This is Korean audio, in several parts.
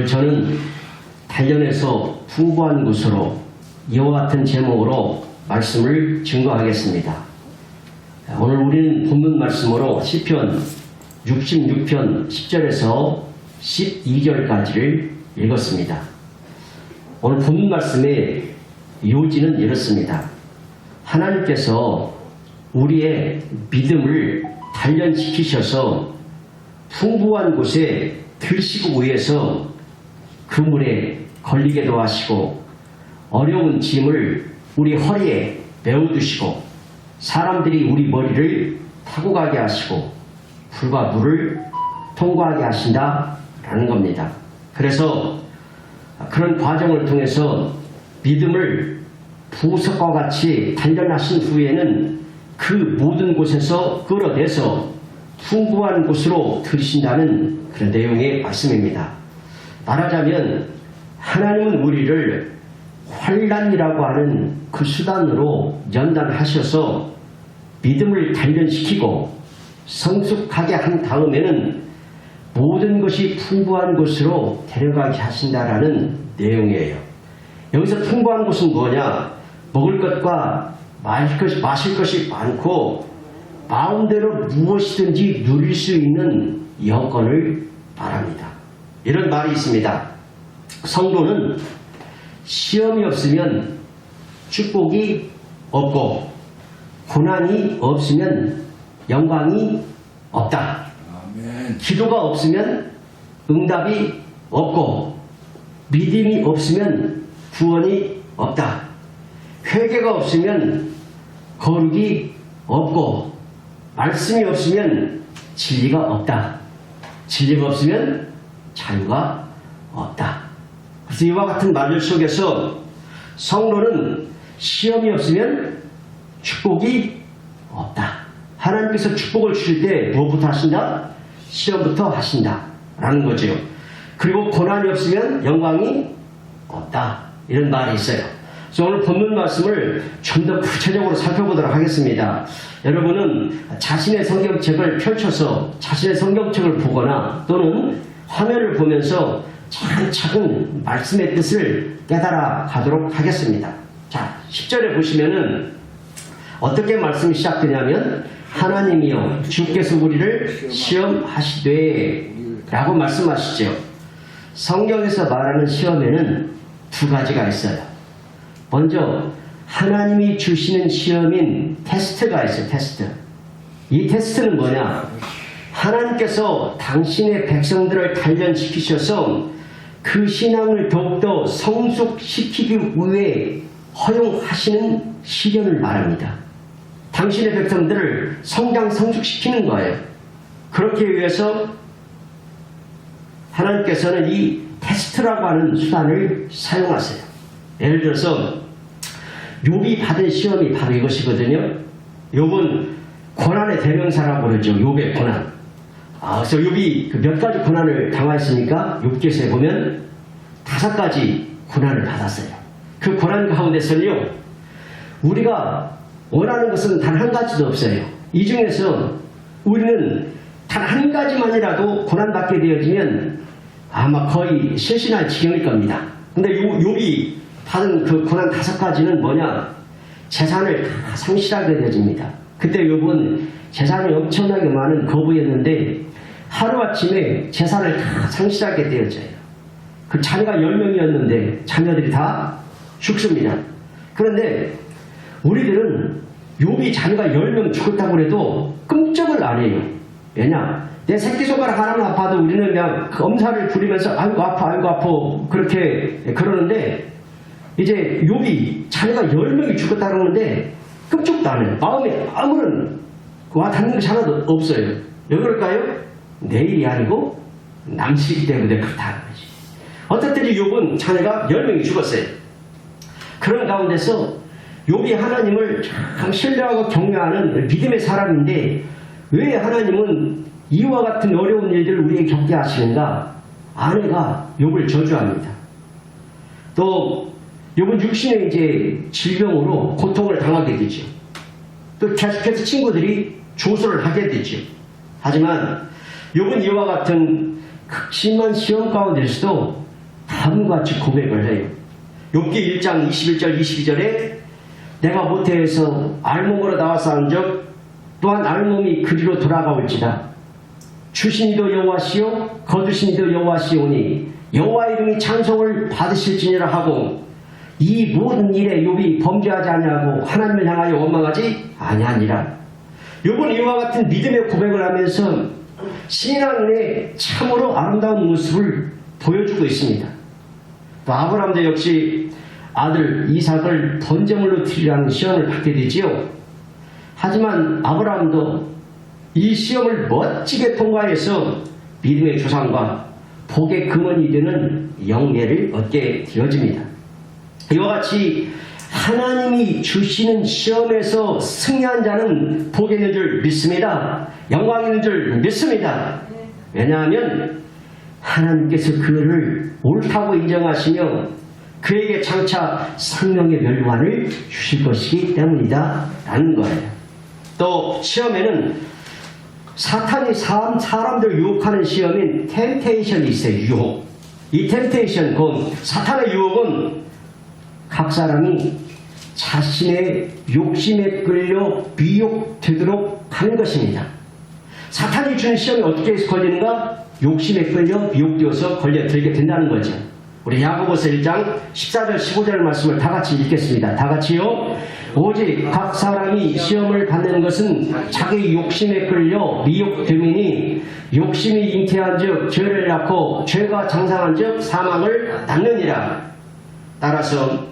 저는 단련해서 풍부한 곳으로 이와 같은 제목으로 말씀을 증거하겠습니다. 오늘 우리는 본문 말씀으로 시편 66편 10절에서 12절까지를 읽었습니다. 오늘 본문 말씀의 요지는 이렇습니다. 하나님께서 우리의 믿음을 단련시키셔서 풍부한 곳에 들시고 위해서 그물에 걸리게도 하시고 어려운 짐을 우리 허리에 메워두시고 사람들이 우리 머리를 타고 가게 하시고 불과 물을 통과하게 하신다라는 겁니다. 그래서 그런 과정을 통해서 믿음을 보석과 같이 단련하신 후에는 그 모든 곳에서 끌어내서 풍부한 곳으로 들이신다는 그런 내용의 말씀입니다. 말하자면 하나님은 우리를 환난이라고 하는 그 수단으로 연단하셔서 믿음을 단련시키고 성숙하게 한 다음에는 모든 것이 풍부한 곳으로 데려가게 하신다라는 내용이에요. 여기서 풍부한 곳은 뭐냐? 먹을 것과 마실 것이 많고 마음대로 무엇이든지 누릴 수 있는 여건을 말합니다. 이런 말이 있습니다. 성도는 시험이 없으면 축복이 없고 고난이 없으면 영광이 없다. 아멘. 기도가 없으면 응답이 없고 믿음이 없으면 구원이 없다. 회개가 없으면 거룩이 없고 말씀이 없으면 진리가 없다. 진리가 없으면 자유가 없다. 그래서 이와 같은 말들 속에서 성도는 시험이 없으면 축복이 없다. 하나님께서 축복을 주실 때 무엇부터 하신다? 시험부터 하신다 라는 거죠. 그리고 고난이 없으면 영광이 없다. 이런 말이 있어요. 그래서 오늘 본문 말씀을 좀 더 구체적으로 살펴보도록 하겠습니다. 여러분은 자신의 성경책을 펼쳐서 자신의 성경책을 보거나 또는 화면을 보면서 차근차근 말씀의 뜻을 깨달아 가도록 하겠습니다. 자, 10절에 보시면은 어떻게 말씀이 시작되냐면 하나님이여 주께서 우리를 시험하시되 라고 말씀하시죠. 성경에서 말하는 시험에는 두 가지가 있어요. 먼저 하나님이 주시는 시험인 테스트가 있어요. 테스트. 이 테스트는 뭐냐? 하나님께서 당신의 백성들을 단련시키셔서 그 신앙을 더욱더 성숙시키기 위해 허용하시는 시련을 말합니다. 당신의 백성들을 성장시키는 거예요. 그렇기 위해서 하나님께서는 이 테스트라고 하는 수단을 사용하세요. 예를 들어서 욥이 받은 시험이 바로 이것이거든요. 욥은 고난의 대명사라고 그러죠. 욥의 고난. 그래서 욥이 몇 가지 고난을 당했습니까? 욥기서에 보면 5가지 고난을 받았어요. 그 고난 가운데서는요, 우리가 원하는 것은 단 한 가지도 없어요. 이 중에서 우리는 단 한 가지만이라도 고난받게 되어지면 아마 거의 실신할 지경일 겁니다. 근데 욥이 받은 그 고난 5가지는 뭐냐? 재산을 다 상실하게 되어집니다. 그때 욥은 재산이 엄청나게 많은 거부였는데 하루아침에 재산을 다 상실하게 되어져요. 그 자녀가 10명이었는데 자녀들이 다 죽습니다. 그런데 우리들은 욥이 자녀가 10명 죽었다고 해도 끔찍을 안 해요. 왜냐? 내 새끼손가락 하나만 아파도 우리는 그냥 엄살을 부리면서 아이고 아파 그렇게 그러는데 이제 욥이 자녀가 10명이 죽었다 그러는데 끔찍도 안 해요. 마음에 아무런 와 닿는 것이 하나도 없어요. 왜 그럴까요? 내 일이 아니고 남시기 때문에 그렇다는 거지. 어쨌든 욥은 자녀가 10명이 죽었어요. 그런 가운데서 욥이 하나님을 참 신뢰하고 경외하는 믿음의 사람인데 왜 하나님은 이와 같은 어려운 일들을 우리에게 겪게 하시는가? 아내가 욥을 저주합니다. 또 욥은 육신의 이제 질병으로 고통을 당하게 되죠. 또 계속해서 친구들이 조소를 하게 되죠. 하지만 욥은 이와 같은 극심한 시험 가운데서도 다음과 같이 고백을 해요. 욥기 1장 21절 22절에 내가 모태에서 알몸으로 나와서 한 적 또한 알몸이 그리로 돌아가올지다. 주신 이도 여호와시요 거두신 이도 여호와시오니 여호와 이름이 찬송을 받으실지니라 하고 이 모든 일에 욥이 범죄하지 아니하고 하나님을 향하여 원망하지 아니하니라. 욥은 이와 같은 믿음의 고백을 하면서 신앙의 참으로 아름다운 모습을 보여주고 있습니다. 또 아브라함도 역시 아들 이삭을 번제물로 드리라는 시험을 받게 되지요. 하지만 아브라함도 이 시험을 멋지게 통과해서 믿음의 조상과 복의 근원이 되는 영예를 얻게 되어집니다. 이와 같이 하나님이 주시는 시험에서 승리한 자는 복이 있는 줄 믿습니다. 영광이 있는 줄 믿습니다. 왜냐하면 하나님께서 그를 옳다고 인정하시며 그에게 장차 생명의 멸관을 주실 것이기 때문이다 라는 거예요. 또 시험에는 사탄이 사람들 유혹하는 시험인 템테이션이 있어요. 유혹. 이 템테이션, 사탄의 유혹은 각 사람이 자신의 욕심에 끌려 미혹되도록 하는 것입니다. 사탄이 주는 시험이 어떻게 해서 걸리는가? 욕심에 끌려 미혹되어서 걸려들게 된다는 거죠. 우리 야고보서 1장 14절 15절 말씀을 다 같이 읽겠습니다. 다 같이요. 오직 각 사람이 시험을 받는 것은 자기 욕심에 끌려 미혹됨이니 욕심이 잉태한 즉 죄를 낳고 죄가 장상한 즉 사망을 낳느니라. 따라서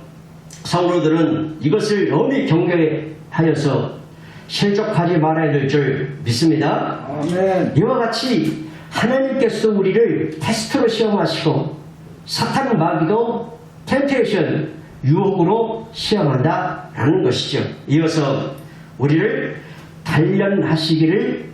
성도들은 이것을 너무 경계하여서 실족하지 말아야 될 줄 믿습니다. 아멘. 이와 같이 하나님께서 우리를 테스트로 시험하시고 사탄 마귀도 템테이션, 유혹으로 시험한다라는 것이죠. 이어서 우리를 단련하시기를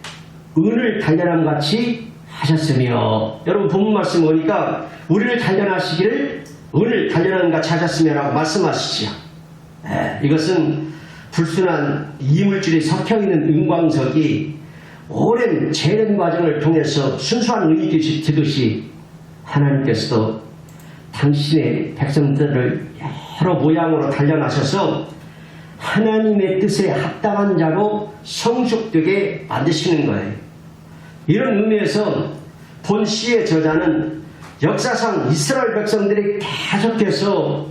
은을 단련함 같이 하셨으며, 여러분 본문 말씀 보니까 우리를 단련하시기를 은을 단련함 같이 하셨으며라고 말씀하시죠. 이것은 불순한 이물질이 섞여있는 은광석이 오랜 재련 과정을 통해서 순수한 은이 되듯이 하나님께서도 당신의 백성들을 여러 모양으로 단련하셔서 하나님의 뜻에 합당한 자로 성숙되게 만드시는 거예요. 이런 의미에서 본 시의 저자는 역사상 이스라엘 백성들이 계속해서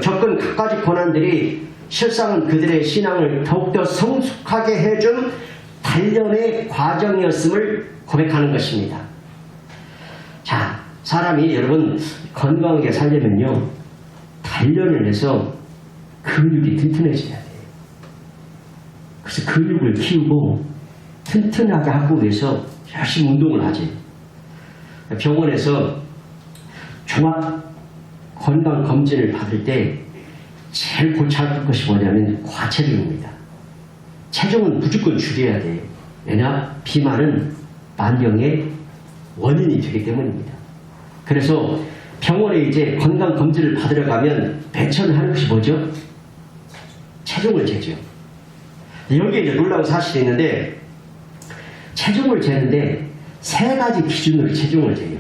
겪은 갖가지 고난들이 실상은 그들의 신앙을 더욱더 성숙하게 해준 단련의 과정이었음을 고백하는 것입니다. 자, 사람이 여러분 건강하게 살려면요, 단련을 해서 근육이 튼튼해져야 돼요. 그래서 근육을 키우고 튼튼하게 하기 위해서 열심히 운동을 하지. 병원에서 종합 건강검진을 받을 때 제일 골치 아플 것이 뭐냐면 과체중입니다. 체중은 무조건 줄여야 돼요. 왜냐? 비만은 만병의 원인이 되기 때문입니다. 그래서 병원에 이제 건강검진을 받으러 가면 맨 처음에 하는 것이 뭐죠? 체중을 재죠. 여기에 이제 놀라운 사실이 있는데, 체중을 재는데 세 가지 기준으로 체중을 재요.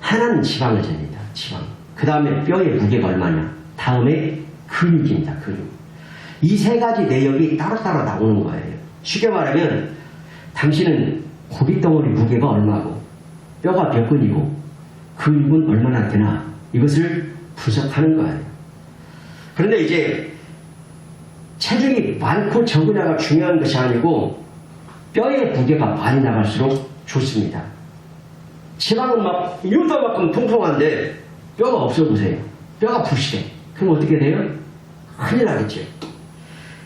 하나는 지방을 잽니다. 지방. 그 다음에 뼈의 무게가 얼마냐. 다음에 근육입니다. 근육. 이 세 가지 내역이 따로따로 나오는 거예요. 쉽게 말하면 당신은 고깃덩어리 무게가 얼마고 뼈가 몇 근이고 근육은 얼마나 되나, 이것을 분석하는 거예요. 그런데 이제 체중이 많고 적으냐가 중요한 것이 아니고 뼈의 무게가 많이 나갈수록 좋습니다. 지방은 막 이만큼 통통한데 뼈가 없어 보세요. 뼈가 부실해. 그럼 어떻게 돼요? 큰일 나겠죠.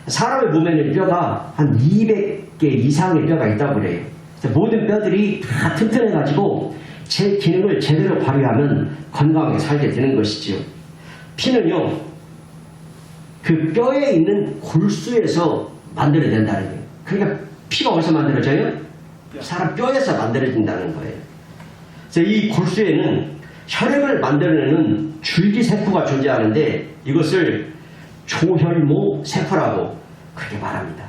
사람의 몸에는 뼈가 한 200개 이상의 뼈가 있다고 그래요. 모든 뼈들이 다 튼튼해가지고 제 기능을 제대로 발휘하면 건강하게 살게 되는 것이지요. 피는요, 그 뼈에 있는 골수에서 만들어낸다는 거예요. 그러니까 피가 어디서 만들어져요? 사람 뼈에서 만들어진다는 거예요. 그래서 이 골수에는 혈액을 만들어내는 줄기세포가 존재하는데 이것을 조혈모 세포라고 그렇게 말합니다.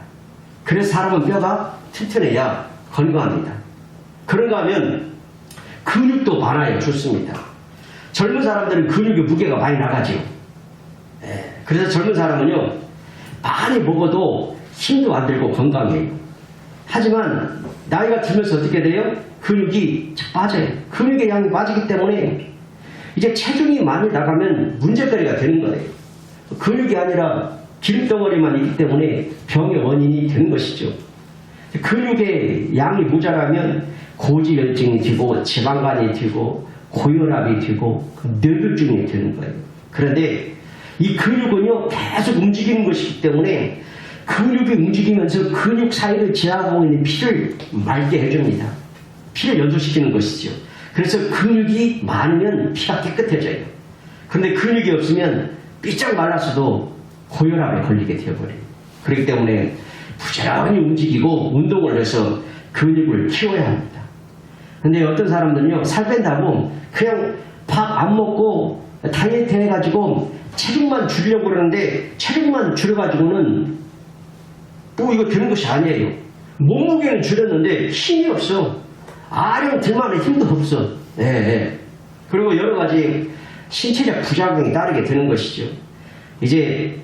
그래서 사람은 뼈가 튼튼해야 건강합니다. 그런가 하면 근육도 많아야 좋습니다. 젊은 사람들은 근육의 무게가 많이 나가죠. 그래서 젊은 사람은요, 많이 먹어도 힘도 안 들고 건강해요. 하지만 나이가 들면서 어떻게 돼요? 근육이 빠져요. 근육의 양이 빠지기 때문에 이제 체중이 많이 나가면 문제거리가 되는 거예요. 근육이 아니라 기름덩어리만 있기 때문에 병의 원인이 되는 것이죠. 근육의 양이 모자라면 고지혈증이 되고 지방간이 되고 고혈압이 되고 뇌졸중이 되는 거예요. 그런데 이 근육은요, 계속 움직이는 것이기 때문에 근육이 움직이면서 근육 사이를 지나가고 있는 피를 맑게 해줍니다. 피를 연소시키는 것이죠. 그래서 근육이 많으면 피가 깨끗해져요. 그런데 근육이 없으면 삐쩍 말라서도 고혈압에 걸리게 되어버려요. 그렇기 때문에 부지런히 움직이고 운동을 해서 근육을 키워야 합니다. 근데 어떤 사람들은요, 살 뺀다고 그냥 밥 안 먹고 다이어트 해가지고 체중만 줄이려고 그러는데 체중만 줄여가지고는 뭐 이거 되는 것이 아니에요. 몸무게는 줄였는데 힘이 없어. 아령 들만한 힘도 없어. 그리고 여러 가지 신체적 부작용이 따르게 되는 것이죠. 이제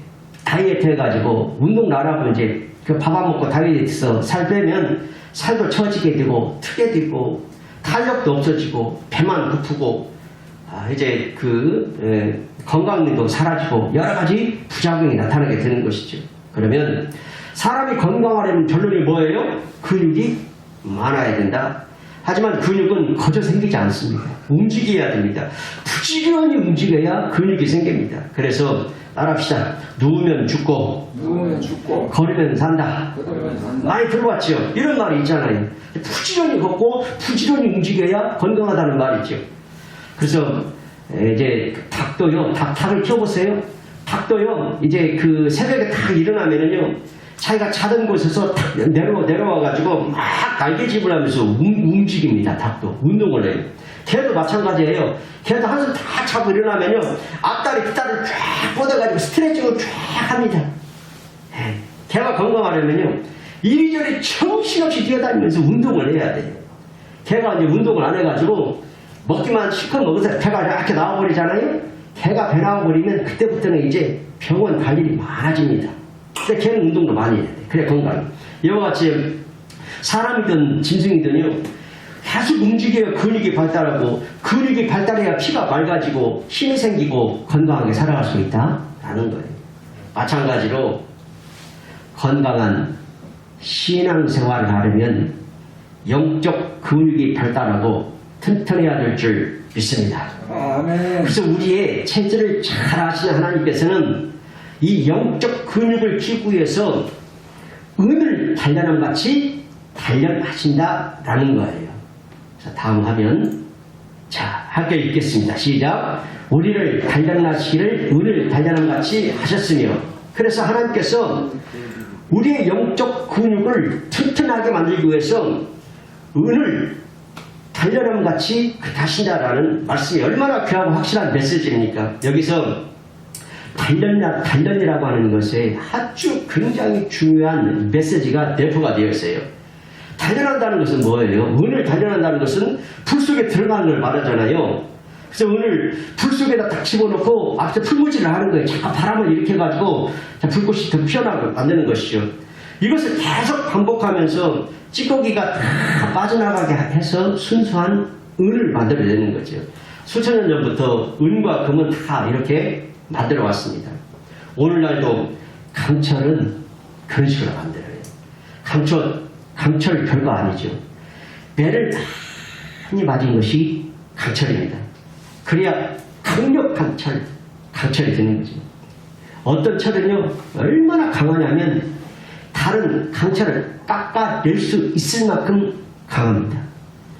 다이어트 해가지고 운동 나라고 이제 그 밥 안 먹고 다이어트해서 살 빼면 살도 처지게 되고 트게 되고 탄력도 없어지고 배만 고프고 이제 건강도 사라지고 여러 가지 부작용이 나타나게 되는 것이죠. 그러면 사람이 건강하려면 결론이 뭐예요? 근육이 많아야 된다. 하지만 근육은 거저 생기지 않습니다. 움직여야 됩니다. 부지런히 움직여야 근육이 생깁니다. 그래서 따라합시다. 누우면 죽고 걸으면 산다. 많이 들어봤죠? 이런 말이 있잖아요. 부지런히 걷고 부지런히 움직여야 건강하다는 말이죠. 그래서 이제 닭도요, 닭을 키워보세요. 닭도요, 이제 그 새벽에 딱 일어나면은요, 자기가 자던 곳에서 탁 내려와가지고 막 날개짓을 하면서 움직입니다. 닭도 운동을 해요. 개도 마찬가지예요. 개도 한숨 다 자고 일어나면요, 앞다리 뒷다리를 쫙 뻗어가지고 스트레칭을 쫙 합니다. 개가 건강하려면요, 이리저리 정신없이 뛰어다니면서 운동을 해야 돼요. 개가 이제 운동을 안 해가지고 먹기만 실컷 먹어서 배가 이렇게 나와버리잖아요. 개가 배 나와버리면 그때부터는 이제 병원 갈 일이 많아집니다. 근데 걔는 운동도 많이 해야 돼. 그래 건강해. 이와 같이 사람이든 짐승이든요, 계속 움직여야 근육이 발달하고, 근육이 발달해야 피가 맑아지고 힘이 생기고 건강하게 살아갈 수 있다라는 거예요. 마찬가지로 건강한 신앙생활을 하려면 영적 근육이 발달하고 튼튼해야 될 줄 믿습니다. 아멘. 그래서 우리의 체질을 잘 아시는 하나님께서는 이 영적 근육을 키우기 위해서 은을 단련함같이 단련하신다라는 거예요. 자, 다음 화면. 자, 함께 읽겠습니다. 시작. 우리를 단련하시기를 은을 단련함같이 하셨으며, 그래서 하나님께서 우리의 영적 근육을 튼튼하게 만들기 위해서 은을 단련함같이 하신다라는 말씀이 얼마나 귀하고 확실한 메시지입니까? 여기서 단련이라고 하는 것에 아주 굉장히 중요한 메시지가 내포가 되어 있어요. 단련한다는 것은 뭐예요? 은을 단련한다는 것은 불 속에 들어가는 걸 말하잖아요. 그래서 은을 불 속에다 딱 집어넣고 앞에 풀무질을 하는 거예요. 잠깐 바람을 일으켜가지고 불꽃이 더 피어나게 만드는 것이죠. 이것을 계속 반복하면서 찌꺼기가 다 빠져나가게 해서 순수한 은을 만들어내는 거죠. 수천 년 전부터 은과 금은 다 이렇게 만들어 왔습니다. 오늘날도 강철은 그런 식으로 만들어요. 강철 별거 아니죠. 매를 많이 맞은 것이 강철입니다. 그래야 강력한 강철이 되는 거죠. 어떤 철은요, 얼마나 강하냐면 다른 강철을 깎아낼 수 있을 만큼 강합니다.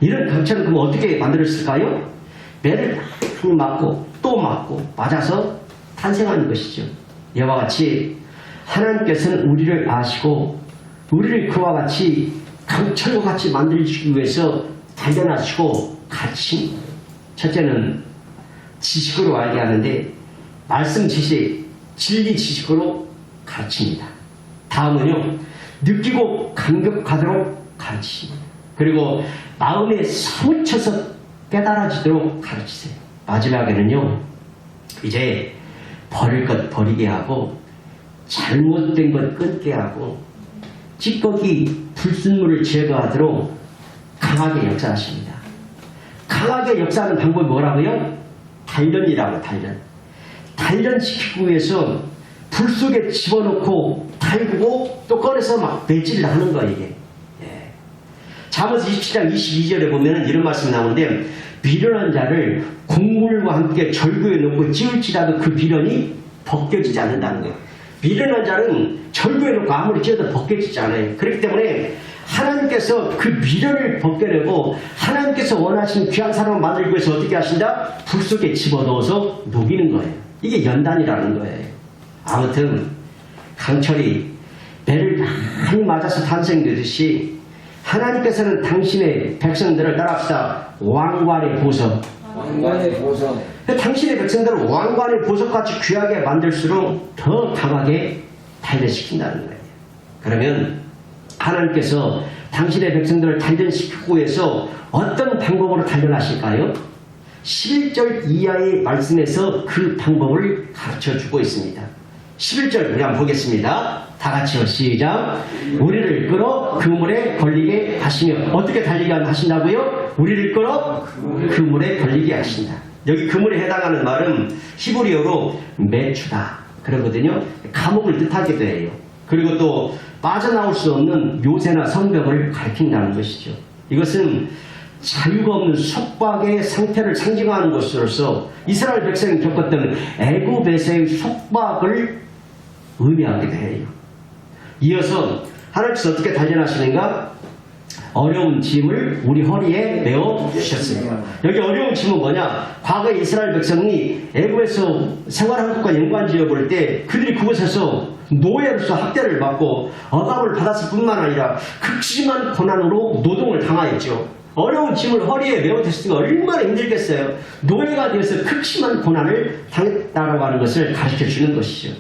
이런 강철은 그럼 어떻게 만들었을까요? 매를 많이 맞고 또 맞고 맞아서 탄생하는 것이죠. 이와 같이 하나님께서는 우리를 아시고 우리를 그와 같이 강철과 같이 만들기 위해서 단련하시고 가르치신 거예요. 첫째는 지식으로 알게 하는데, 말씀 지식, 진리 지식으로 가르칩니다. 다음은요, 느끼고 감격하도록 가르치십니다. 그리고 마음에 사무쳐서 깨달아지도록 가르치세요. 마지막에는요, 이제 버릴 것 버리게 하고, 잘못된 것 끊게 하고, 찌꺼기 불순물을 제거하도록 강하게 역사하십니다. 강하게 역사하는 방법이 뭐라고요? 단련이라고, 단련. 단련시키기 위해서 불 속에 집어넣고 달구고 또 꺼내서 막 매질을 하는 거예요, 이게. 예. 잠언서 27장 22절에 보면 이런 말씀이 나오는데, 미련한 자를 곡물과 함께 절구에 넣고 찌울지라도 그 미련이 벗겨지지 않는다는 거예요. 미련한 자는 절구에 넣고 아무리 찌어도 벗겨지지 않아요. 그렇기 때문에 하나님께서 그 미련을 벗겨내고 하나님께서 원하시는 귀한 사람을 만들기 위해서 어떻게 하신다? 불 속에 집어넣어서 녹이는 거예요. 이게 연단이라는 거예요. 아무튼 강철이 매를 많이 맞아서 탄생되듯이 하나님께서는 당신의 백성들을 따라합시다. 왕관의 보석. 왕관의 보석. 당신의 백성들을 왕관의 보석같이 귀하게 만들수록 더 강하게 단련시킨다는 거예요. 그러면 하나님께서 당신의 백성들을 단련시키기 위해서 어떤 방법으로 단련하실까요? 11절 이하의 말씀에서 그 방법을 가르쳐주고 있습니다. 11절 우리 한번 보겠습니다. 다 같이요. 시작. 우리를 끌어 그물에 걸리게 하시며. 어떻게 달리게 하신다고요? 우리를 끌어 그물에 걸리게 하신다. 여기 그물에 해당하는 말은 히브리어로 매추다 그러거든요. 감옥을 뜻하기도 해요. 그리고 또 빠져나올 수 없는 묘세나 성벽을 가리킨다는 것이죠. 이것은 자유가 없는 속박의 상태를 상징하는 것으로서 이스라엘 백성이 겪었던 애굽에서의 속박을 의미하기도 해요. 이어서 하나님께서 어떻게 단련하시는가? 어려운 짐을 우리 허리에 메어 주셨습니다. 여기 어려운 짐은 뭐냐? 과거 이스라엘 백성이 애굽에서 생활한 것과 연관지어 볼 때 그들이 그곳에서 노예로서 학대를 받고 억압을 받았을 뿐만 아니라 극심한 고난으로 노동을 당하였죠. 어려운 짐을 허리에 메어 댔으니까 얼마나 힘들겠어요. 노예가 되어서 극심한 고난을 당했다라고 하는 것을 가르쳐 주는 것이죠.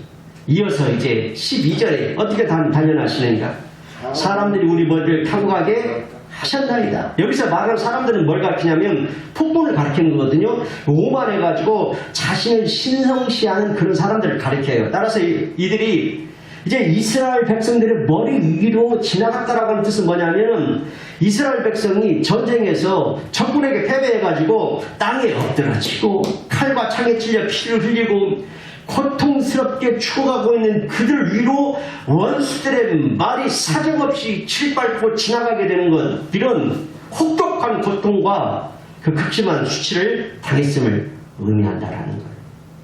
이어서 이제 12절에 어떻게 단련하시는가? 사람들이 우리 머리를 타고 가게 하셨나이다. 여기서 말하는 사람들은 뭘 가르치냐면 폭군을 가르치는 거거든요. 오만해가지고 자신을 신성시하는 그런 사람들을 가르쳐요. 따라서 이들이 이제 이스라엘 백성들의 머리 위로 지나갔다라고 하는 뜻은 뭐냐면 이스라엘 백성이 전쟁에서 적군에게 패배해가지고 땅에 엎드러지고 칼과 창에 찔려 피를 흘리고 고통스럽게 추억하고 있는 그들 위로 원수들의 말이 사정없이 칠밟고 지나가게 되는 것, 이런 혹독한 고통과 그 극심한 수치를 당했음을 의미한다라는 거예요.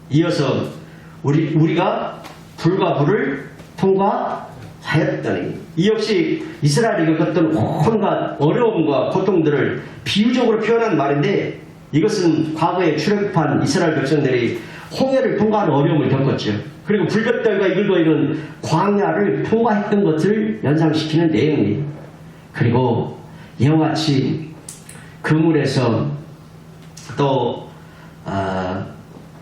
이어서 우리가 불과 불을 통과하였더니, 이 역시 이스라엘이 겪었던 온갖 어려움과 고통들을 비유적으로 표현한 말인데, 이것은 과거에 출애굽한 이스라엘 백성들이 홍해를 통과하는 어려움을 겪었죠. 그리고 불볕들과 이글과 이런 광야를 통과했던 것을 연상시키는 내용이에요. 그리고 이와 같이 그물에서 또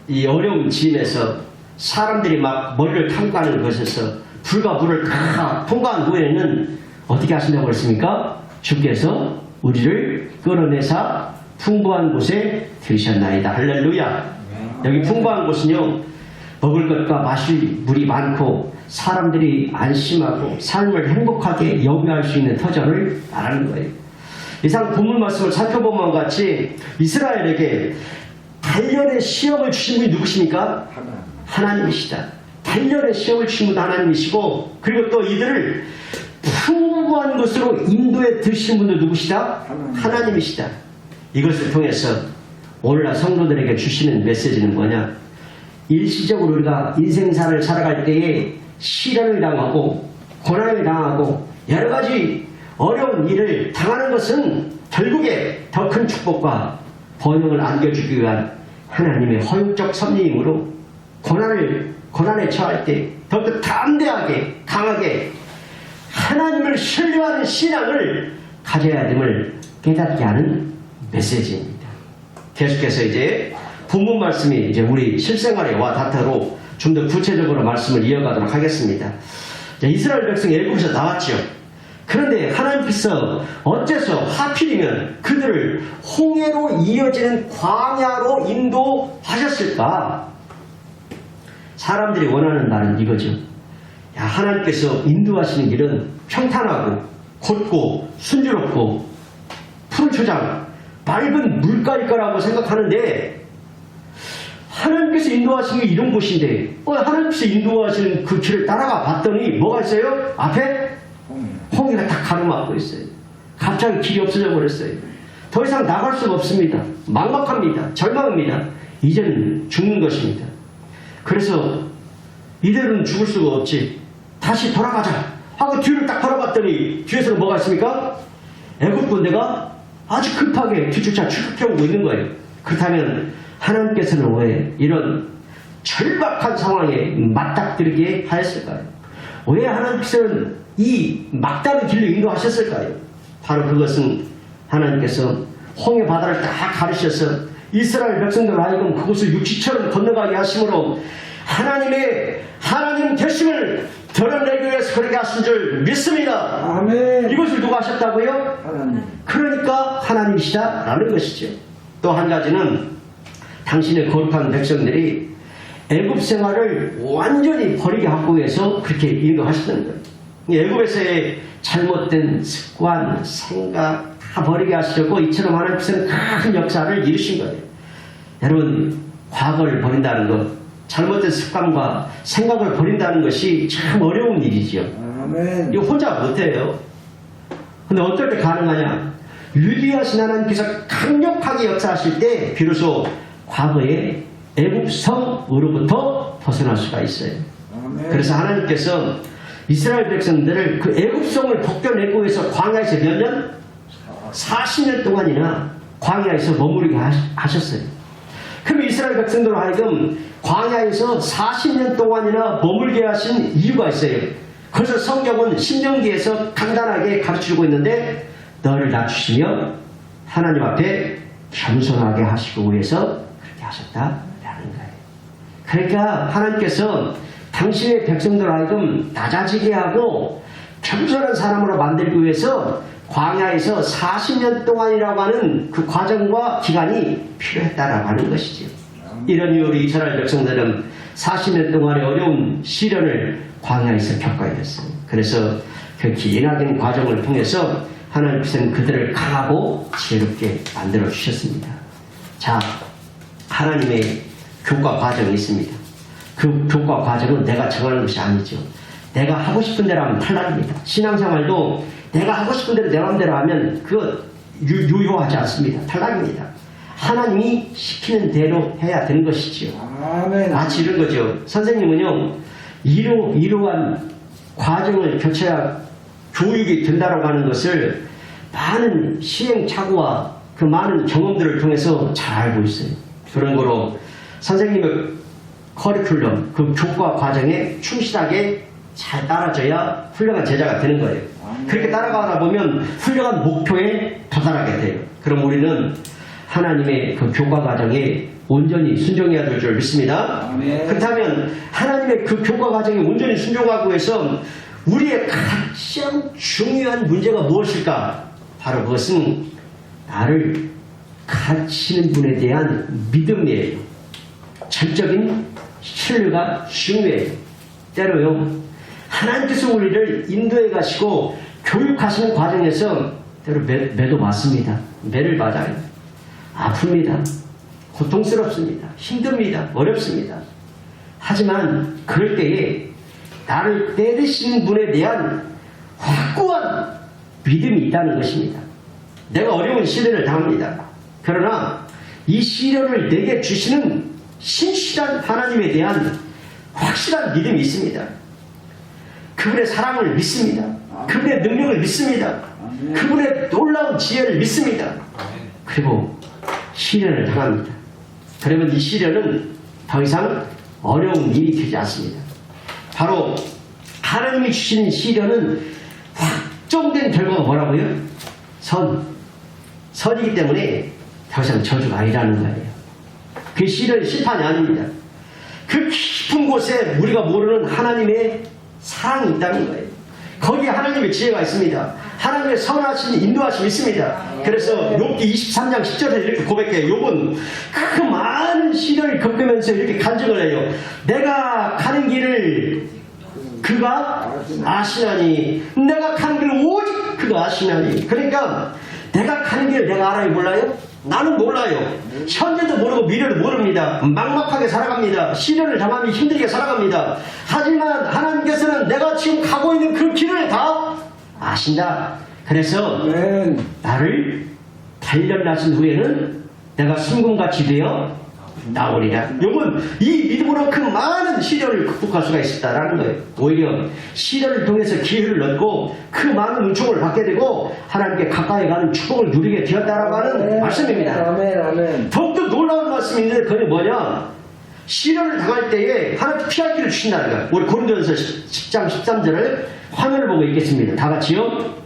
이 어려운 짐에서 사람들이 막 머리를 타고 가는 것에서 불과 불을 다 통과한 후에는 어떻게 하신다고 했습니까? 주께서 우리를 끌어내사 풍부한 곳에 들으셨나이다. 할렐루야. 여기 풍부한 곳은요, 먹을 것과 마실 물이 많고 사람들이 안심하고 삶을 행복하게 여기할 수 있는 터전을 말하는 거예요. 이상 본문 말씀을 살펴보면 같이 이스라엘에게 단련의 시험을 주신 분이 누구십니까? 하나님이시다. 단련의 시험을 주신 분도 하나님이시고, 그리고 또 이들을 풍부한 곳으로 인도해 드신 분도 누구시다? 하나님이시다. 이것을 통해서 오늘날 성도들에게 주시는 메시지는 뭐냐? 일시적으로 우리가 인생사를 살아갈 때에 시련을 당하고 고난을 당하고 여러 가지 어려운 일을 당하는 것은 결국에 더 큰 축복과 번영을 안겨주기 위한 하나님의 허용적 섭리이므로 고난에 처할 때 더욱더 담대하게 강하게 하나님을 신뢰하는 신앙을 가져야 됨을 깨닫게 하는 메시지입니다. 계속해서 이제 본문 말씀이 이제 우리 실생활에 와 닿도록 좀 더 구체적으로 말씀을 이어가도록 하겠습니다. 이스라엘 백성이 애굽에서 나왔죠. 그런데 하나님께서 하나님께서 어째서 하필이면 그들을 홍해로 이어지는 광야로 인도하셨을까? 사람들이 원하는 말은 이거죠. 야, 하나님께서 인도하시는 길은 평탄하고 곧고 순조롭고 푸른 초장, 맑은 물가일 거라고 생각하는데 하나님께서 인도하시는 게 이런 곳인데 하나님께서 인도하시는 그 길을 따라가 봤더니 뭐가 있어요? 앞에 홍해가 딱 가로막고 있어요. 갑자기 길이 없어져 버렸어요. 더 이상 나갈 수가 없습니다. 막막합니다. 절망입니다. 이제는 죽는 것입니다. 그래서 이대로는 죽을 수가 없지. 다시 돌아가자 하고 뒤를 딱 돌아봤더니 뒤에서는 뭐가 있습니까? 애굽 군대가 아주 급하게 뒤쫓아 추격해오고 있는 거예요. 그렇다면 하나님께서는 왜 이런 절박한 상황에 맞닥뜨리게 하였을까요? 왜 하나님께서는 이 막다른 길로 인도하셨을까요? 바로 그것은 하나님께서 홍해 바다를 딱 가르셔서 이스라엘 백성들 하여금 그곳을 육지처럼 건너가게 하심으로 하나님 되심을 드러내기 위해서 그렇게 하신 줄 믿습니다. 아멘. 이것을 누가 하셨다고요? 하나님. 그러니까 하나님이시다라는 것이죠. 또 한 가지는 당신의 거룩한 백성들이 애굽 생활을 완전히 버리게 하기 위해서 그렇게 인도하시는 거예요. 애굽에서의 잘못된 습관, 생각 다 버리게 하시려고 이처럼 하나님께서는 큰 역사를 이루신 거예요. 여러분, 과거를 버린다는 것, 잘못된 습관과 생각을 버린다는 것이 참 어려운 일이죠. 아멘. 이거 혼자 못해요. 근데 어떨 때 가능하냐? 위대하신 하나님께서 강력하게 역사하실 때 비로소 과거의 애굽 성으로부터 벗어날 수가 있어요. 아멘. 그래서 하나님께서 이스라엘 백성들을 그 애굽 성을 벗겨내기 위해서 광야에서 몇 년? 40년 동안이나 광야에서 머무르게 하셨어요. 그럼 이스라엘 백성들로 하여금 광야에서 40년 동안이나 머물게 하신 이유가 있어요. 그래서 성경은 신명기에서 간단하게 가르쳐주고 있는데 너를 낮추시며 하나님 앞에 겸손하게 하시기 위해서 그렇게 하셨다라는 거예요. 그러니까 하나님께서 당신의 백성들 하여금 낮아지게 하고 겸손한 사람으로 만들기 위해서 광야에서 40년 동안이라고 하는 그 과정과 기간이 필요했다라고 하는 것이죠. 이런 이유로 이스라엘 백성들은 40년 동안의 어려운 시련을 광야에서 겪어야 됐어요. 그래서 그 기나긴 과정을 통해서 하나님께서는 그들을 강하고 지혜롭게 만들어 주셨습니다. 자, 하나님의 교과 과정이 있습니다. 그 교과 과정은 내가 정하는 것이 아니죠. 내가 하고 싶은 대로 하면 탈락입니다. 신앙생활도 내가 하고 싶은 대로 내 마음대로 하면 그거 유효하지 않습니다. 탈락입니다. 하나님이 시키는 대로 해야 되는 것이지요. 아멘. 마치 이런 거죠. 선생님은요, 이러한 과정을 거쳐야 교육이 된다라고 하는 것을 많은 시행착오와 그 많은 경험들을 통해서 잘 알고 있어요. 그런 거로 선생님의 커리큘럼, 그 교과 과정에 충실하게 잘 따라줘야 훌륭한 제자가 되는 거예요. 그렇게 따라가다 보면 훌륭한 목표에 도달하게 돼요. 그럼 우리는 하나님의 그 교과 과정에 온전히 순종해야 될 줄 믿습니다. 아멘. 그렇다면 하나님의 그 교과 과정에 온전히 순종하기 위해서 우리의 가장 중요한 문제가 무엇일까? 바로 그것은 나를 가르치는 분에 대한 믿음이에요. 전적인 신뢰가 중요해요. 때로요, 하나님께서 우리를 인도해 가시고 교육하시는 과정에서 때로 매도 맞습니다. 매를 맞아요. 아픕니다. 고통스럽습니다. 힘듭니다. 어렵습니다. 하지만 그럴 때에 나를 때리시는 분에 대한 확고한 믿음이 있다는 것입니다. 내가 어려운 시련을 당합니다. 그러나 이 시련을 내게 주시는 신실한 하나님에 대한 확실한 믿음이 있습니다. 그분의 사랑을 믿습니다. 그분의 능력을 믿습니다. 그분의 놀라운 지혜를 믿습니다. 그리고 시련을 당합니다. 그러면 이 시련은 더 이상 어려운 일이 되지 않습니다. 바로 하나님이 주시는 시련은 확정된 결과가 뭐라고요? 선이기 때문에 더 이상 저주가 아니라는 거예요. 그 시련은 심판이 아닙니다. 그 깊은 곳에 우리가 모르는 하나님의 사랑이 있다는 거예요. 거기에 하나님의 지혜가 있습니다. 하나님의 선하신 인도하심이 있습니다. 그래서 욥기 23장 10절에 이렇게 고백해요. 욥은 그 많은 시련을 겪으면서 이렇게 간증을 해요. 내가 가는 길을 그가 아시나니, 내가 가는 길을 오직 그가 아시나니. 그러니까 내가 가는 길을 내가 알아요, 몰라요? 나는 몰라요. 현재도 모르고 미래도 모릅니다. 막막하게 살아갑니다. 시련을 당하며 힘들게 살아갑니다. 하지만 하나님께서는 내가 지금 가고 있는 그 길을 다 아신다. 그래서 아멘. 나를 단련하신 후에는 내가 순금같이 되어 나오리라. 요건 이 믿음으로 그 많은 시련을 극복할 수가 있었다라는 거예요. 오히려 시련을 통해서 기회를 얻고 그 많은 은총을 받게 되고 하나님께 가까이 가는 축복을 누리게 되었다라고 하는 말씀입니다. 아멘. 아멘. 더욱더 놀라운 말씀이 있는데 그게 뭐냐? 시련을 당할 때에 하나님 피할 길을 주신다는 거예요. 우리 고린도전서 10장 13절을 화면을 보고 읽겠습니다. 다 같이요.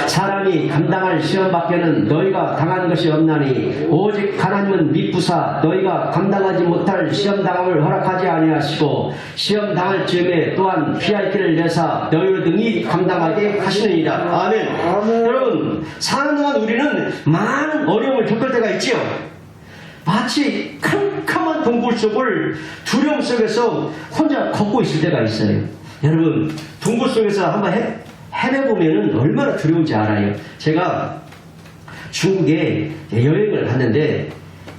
사람이 감당할 시험밖에는 너희가 당한 것이 없나니 오직 하나님은 미쁘사 너희가 감당하지 못할 시험당함을 허락하지 아니하시고 시험당할 즈음에 또한 피할 길을 내사 너희를 능히 감당하게 하시느니라. 아멘. 아멘. 여러분, 사는 동안 우리는 많은 어려움을 겪을 때가 있지요. 마치 캄캄한 동굴 속을 두려움 속에서 혼자 걷고 있을 때가 있어요. 여러분, 동굴 속에서 한번 헤매보면 얼마나 두려운지 알아요. 제가 중국에 여행을 갔는데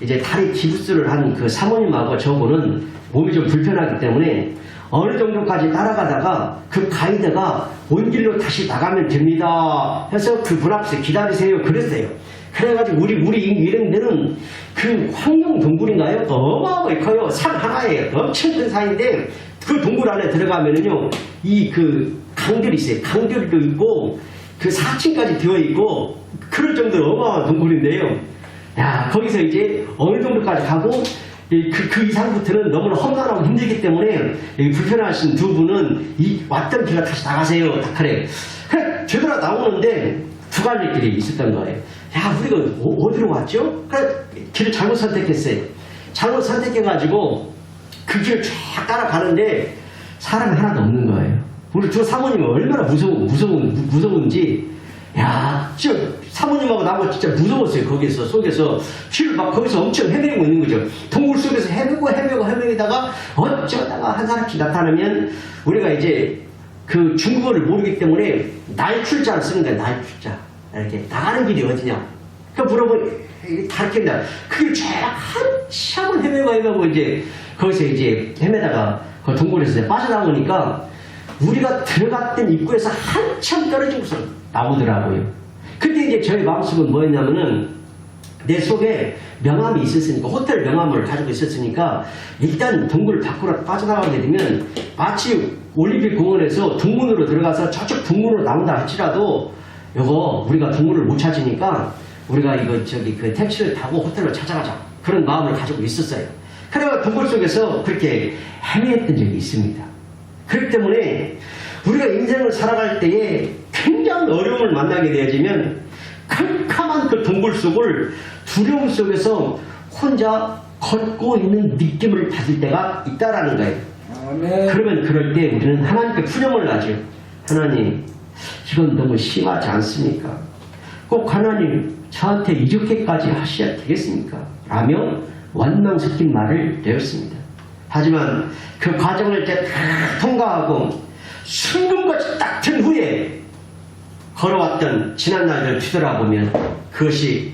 이제 다리 기부스를 한 그 사모님하고 저분은 몸이 좀 불편하기 때문에 어느 정도까지 따라가다가 그 가이드가 온 길로 다시 나가면 됩니다 해서 그 분 앞에서 기다리세요 그랬어요. 그래가지고 우리 일행들은 그 황룡 동굴인가요? 어마어마하게 커요. 산 하나에 엄청 큰 산인데 그 동굴 안에 들어가면은요 이 그 강들이 있어요. 강들도 있고 그 4층까지 되어 있고 그럴 정도로 어마어마한 동굴인데요. 야, 거기서 이제 어느 정도까지 가고 그 이상부터는 너무나 험난하고 힘들기 때문에 불편하신 두 분은 이 왔던 길로 다시 나가세요. 다 그래. 되돌아 나오는데 두 갈래 길이 있었던 거예요. 야, 우리가 어디로 왔죠? 그래, 길을 잘못 선택했어요. 잘못 선택해가지고 그 길을 쫙 따라가는데 사람이 하나도 없는 거예요. 우리 두 사모님이 얼마나 무서운지, 야, 진짜 사모님하고 나하고 진짜 무서웠어요. 거기서, 속에서. 길을 막 거기서 엄청 헤매고 있는 거죠. 동굴 속에서 헤매다가 어쩌다가 한 사람씩 나타나면 우리가 이제 그 중국어를 모르기 때문에 날출자를 쓰는 거야, 날출자. 이렇게 나가는 길이 어디냐. 그 물어보면 다 이렇게 다 그걸 쫙 한참을 헤매고 이제 거기서 이제 헤매다가 그 동굴에서 빠져나오니까 우리가 들어갔던 입구에서 한참 떨어지고서 나오더라고요. 그때 이제 저희 마음속은 뭐였냐면은 내 속에 명함이 있었으니까 호텔 명함을 가지고 있었으니까 일단 동굴 밖으로 빠져나가게 되면 마치 올림픽 공원에서 동문으로 들어가서 저쪽 동문으로 나온다 할지라도 요거 우리가 동물을 못 찾으니까 우리가 이거 그 택시를 타고 호텔로 찾아가자 그런 마음을 가지고 있었어요. 그래서 동굴 속에서 그렇게 헤매했던 적이 있습니다. 그렇기 때문에 우리가 인생을 살아갈 때에 굉장한 어려움을 만나게 되어지면 캄캄한 그 동굴 속을 두려움 속에서 혼자 걷고 있는 느낌을 받을 때가 있다라는 거예요. 아멘. 그러면 그럴 때 우리는 하나님께 푸념을 하죠. 하나님, 이건 너무 심하지 않습니까? 꼭 하나님 저한테 이렇게까지 하셔야 되겠습니까? 라며 원망 섞인 말을 내었습니다. 하지만 그 과정을 이제 다 통과하고 순금같이 딱 든 후에 걸어왔던 지난 날들 뒤돌아보면 그것이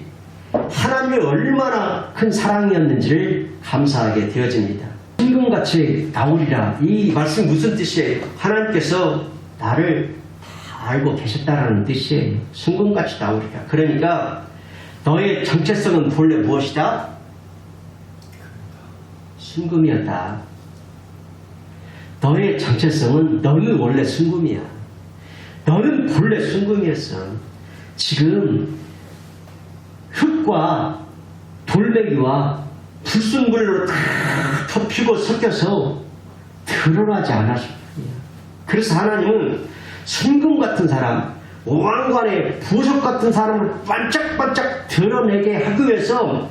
하나님의 얼마나 큰 사랑이었는지를 감사하게 되어집니다. 순금같이 나오리라. 이 말씀 무슨 뜻이에요? 하나님께서 나를 다 알고 계셨다라는 뜻이에요. 순금같이 나오리라. 그러니까 너의 정체성은 본래 무엇이다? 순금이었다. 너의 정체성은 너는 원래 순금이야. 너는 본래 순금이었어. 지금 흙과 돌멩이와 불순물로 다 덮이고 섞여서 드러나지 않았을 뿐이야. 그래서 하나님은 순금 같은 사람, 왕관의 보석 같은 사람을 반짝반짝 드러내게 하기 위해서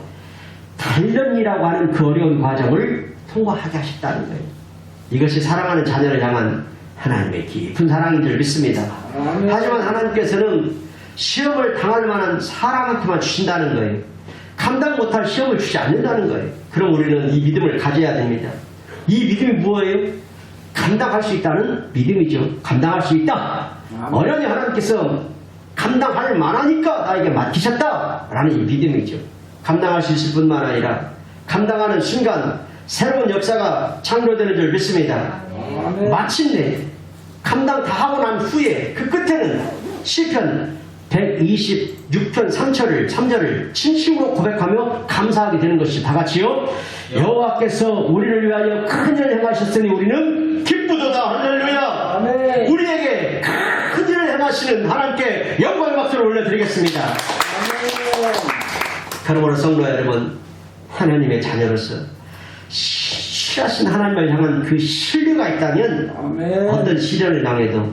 단련이라고 하는 그 어려운 과정을 통과하게 하셨다는 거예요. 이것이 사랑하는 자녀를 향한 하나님의 깊은 사랑인 줄 믿습니다. 아멘. 하지만 하나님께서는 시험을 당할 만한 사람한테만 주신다는 거예요. 감당 못할 시험을 주지 않는다는 거예요. 그럼 우리는 이 믿음을 가져야 됩니다. 이 믿음이 뭐예요? 감당할 수 있다는 믿음이죠. 감당할 수 있다. 어련히 하나님께서 감당할 만하니까 나에게 맡기셨다라는 이 믿음이죠. 감당할 수 있을 뿐만 아니라 감당하는 순간 새로운 역사가 창조되는 줄 믿습니다. 마침내 감당 다 하고 난 후에 그 끝에는 시편 126편 3절을 진심으로 고백하며 감사하게 되는 것이 다 같이요. 여호와께서 우리를 위하여 큰 일을 행하셨으니 우리는 기쁘도다. 할렐루야. 아멘. 우리에게 큰 일을 행하시는 하나님께 영광의 박수를 올려드리겠습니다. 그러므로 성도 여러분, 하나님의 자녀로서 신하신 하나님을 향한 그 신뢰가 있다면 아멘. 어떤 시련을 당해도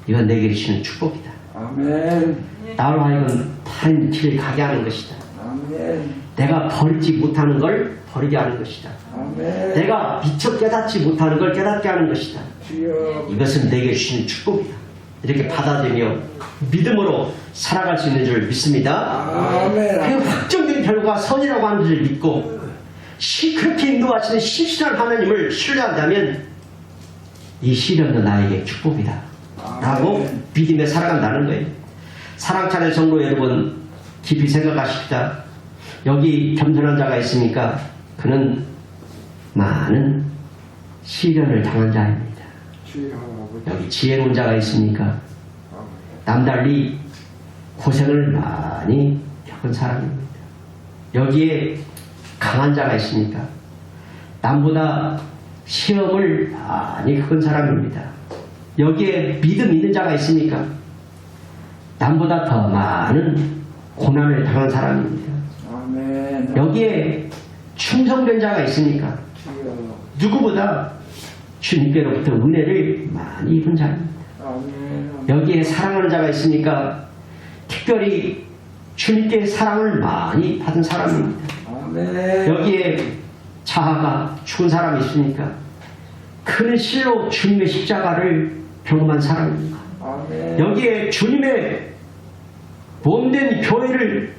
이건 내게 주시는 축복이다. 아멘. 나로 하여금 다른 길을 가게 하는 것이다. 아멘. 내가 버리지 못하는 걸 버리게 하는 것이다. 아멘. 내가 미처 깨닫지 못하는 걸 깨닫게 하는 것이다. 주여. 이것은 내게 주시는 축복이다. 이렇게 받아들이며 믿음으로 살아갈 수 있는 줄 믿습니다. 아멘. 그 확정된 결과가 선이라고 하는 줄 믿고 그렇게 인도하시는 신실한 하나님을 신뢰한다면 이 시련도 나에게 축복이다 라고 믿음에 살아간다는 거예요. 사랑차는 성도 여러분, 깊이 생각하십시다. 여기 겸손한 자가 있으니까 그는 많은 시련을 당한 자입니다. 주여 아버지. 여기 지혜로운 자가 있으니까 남달리 고생을 많이 겪은 사람입니다. 여기에 강한 자가 있으니까 남보다 시험을 많이 겪은 사람입니다. 여기에 믿음 있는 자가 있으니까 남보다 더 많은 고난을 당한 사람입니다. 아멘. 여기에 충성된 자가 있으니까 주여. 누구보다 주님께로부터 은혜를 많이 입은 자입니다. 아멘. 여기에 사랑하는 자가 있으니까 특별히 주님께 사랑을 많이 받은 사람입니다. 아멘. 여기에 자아가 죽은 사람이 있으니까 큰 실로 주님의 십자가를 경험한 사람입니다. 아멘. 여기에 주님의 몸된 교회를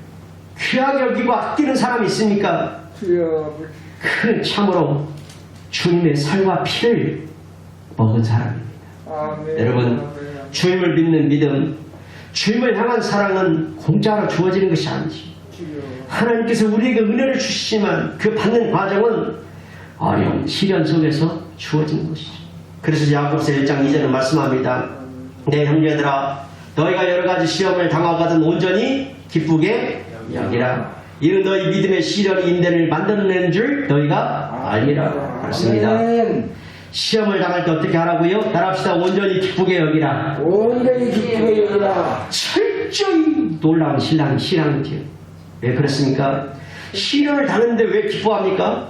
귀하게 여기고 아끼는 사람이 있으니까 주여. 큰 참으로 주님의 살과 피를 먹은 사람입니다. 아멘. 여러분, 아멘. 주님을 믿는 믿음, 주님을 향한 사랑은 공짜로 주어지는 것이 아니지. 주여. 하나님께서 우리에게 은혜를 주시지만 그 받는 과정은 어려운 시련 속에서 주어지는 것이죠. 그래서 야고보서 1장 2절은 말씀합니다. 내 형제들아, 너희가 여러 가지 시험을 당하거든 온전히 기쁘게 여기라. 이는 너희 믿음의 시련이 인내를 만들어내는 줄 너희가 알리라. 그렇습니다. 아멘. 시험을 당할 때 어떻게 하라고요? 따라합시다. 온전히 기쁘게 여기라. 온전히 기쁘게 여기라. 철저히 놀라운 신앙이지요. 왜 그렇습니까? 시련을 당하는데 왜 기뻐합니까?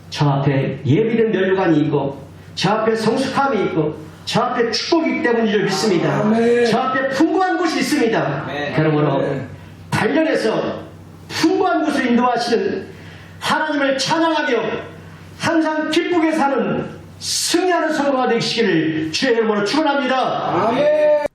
저 앞에 예비된 면류관이 있고 저 앞에 성숙함이 있고 저 앞에 축복이기 때문인 줄 믿습니다. 아멘. 저 앞에 풍부한 곳이 있습니다. 그러므로 아멘. 단련해서 풍부한 곳을 인도하시는 하나님을 찬양하며 항상 기쁘게 사는 승리하는 성도가 되시기를 주의 이름으로 축원합니다. 아멘.